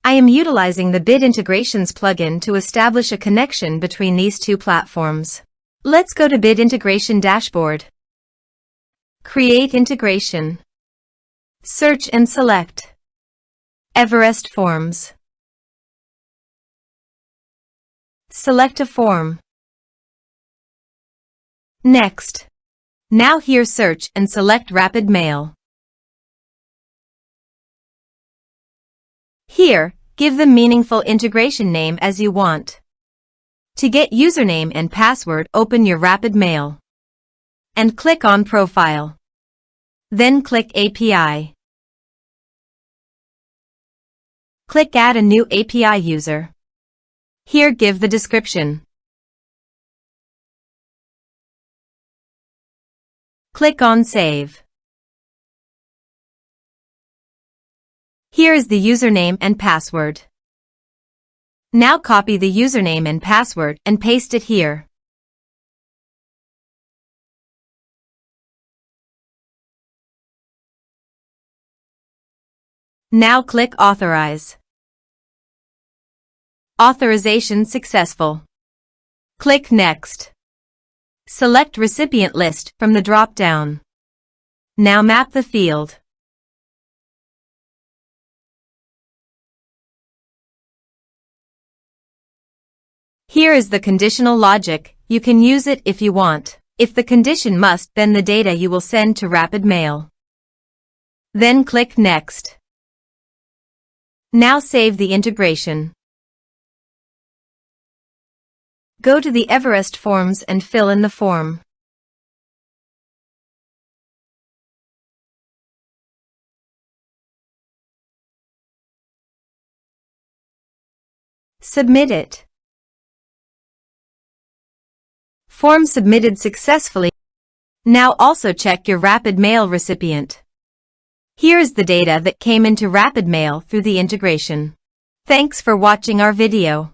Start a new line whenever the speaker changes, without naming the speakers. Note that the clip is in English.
I am utilizing the Bid Integrations plugin to establish a connection between these two platforms. Let's go to Bid Integration Dashboard. Create Integration. Search and select Everest Forms. Select a form. Next. Now here search and select Rapidmail. Here, give the meaningful integration name as you want. To get username and password, open your Rapidmail and click on Profile. Then click API. Click Add a new API user. Here give the description. Click on Save. Here is the username and password. Now copy the username and password and paste it here. Now click Authorize. Authorization successful. Click Next. Select Recipient List from the drop-down. Now map the field. Here is the conditional logic. You can use it if you want. If the condition must, then the data you will send to Rapidmail. Then click Next. Now save the integration. Go to the Everest Forms and fill in the form. Submit it. Form submitted successfully. Now also check your Rapidmail recipient. Here is the data that came into Rapidmail through the integration. Thanks for watching our video.